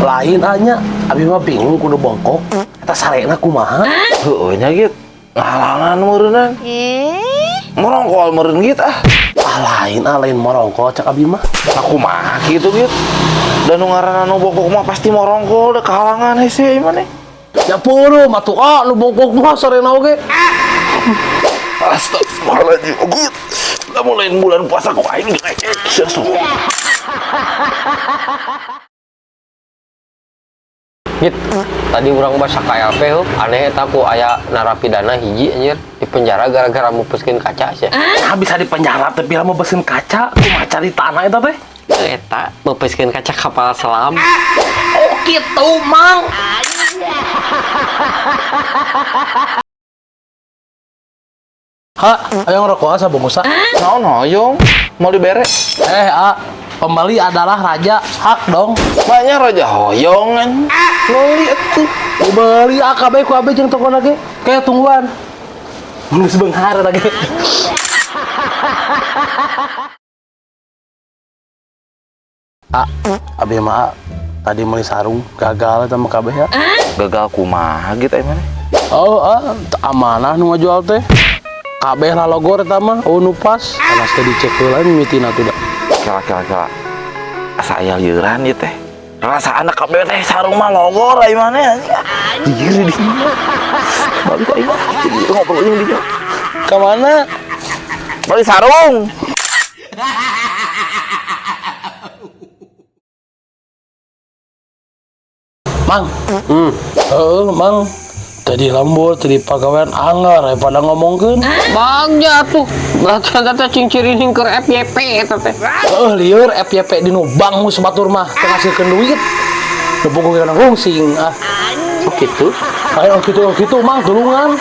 Lain hanya abi mah bingung kudu bongkok eta sarena kumaha. Heueuh nya gitu ngalangan meureunnan merongkol meureun gitu Lain morongkol cak abi mah. aku mah gitu dan nu ngaranna nu bongkok mah pasti morongkol da kahalangan hese ieu maneh. Ya puru matu nu bongkok mah sarena oge. Astagfirullahaladzim, gut. Lamun lain bulan puasa kok aing Git, tadi orang baca KLP aneh eta ku aya narapidana hiji anjir di penjara gara-gara mupuskeun kaca sih. Nah, bisa di penjara tapi mau besen kaca kumaha cari tanah eta teh. Eta mupuskeun kaca kapal selam. Oh gitu mang. Ha, ayo ngerokok asa bungkusa. naon hoyong mau dibere. Pembeli adalah raja, hak dong. Banyak raja hoyongan. Loli atuh. Dibeli AKB ku AB jeung toko lagi. Kayak tungguan. Geus beunghar lagi. Abi mah tadi meuli sarung gagal sama kabeh ya. Gagal kumaha gitu maneh. Amanah nu ngajual teh. Kabeh lah logo eta mah nu pas. Anas teh dicek heula mimitina tuh da. Kira-kira asa aya lieuran ieu teh. Rasa anak kabeh teh sarung mah logo lah ieu maneh anjing. Digiri di. Balik ka ieu. Ngobrol jeung dia. Ka mana? Balik sarung. Mang. Mang. Tadi lembur, tadi pagawean anggar, pada ngomongkeun. Bagja tuh. Berarti eta cing-cirining keur FYP eta teh. Lieur FYP di nu bang mus batur mah teu ngasilkeun duit. Nu pokokna ngungsing Oh gitu. Ayo gitu mang tulungan.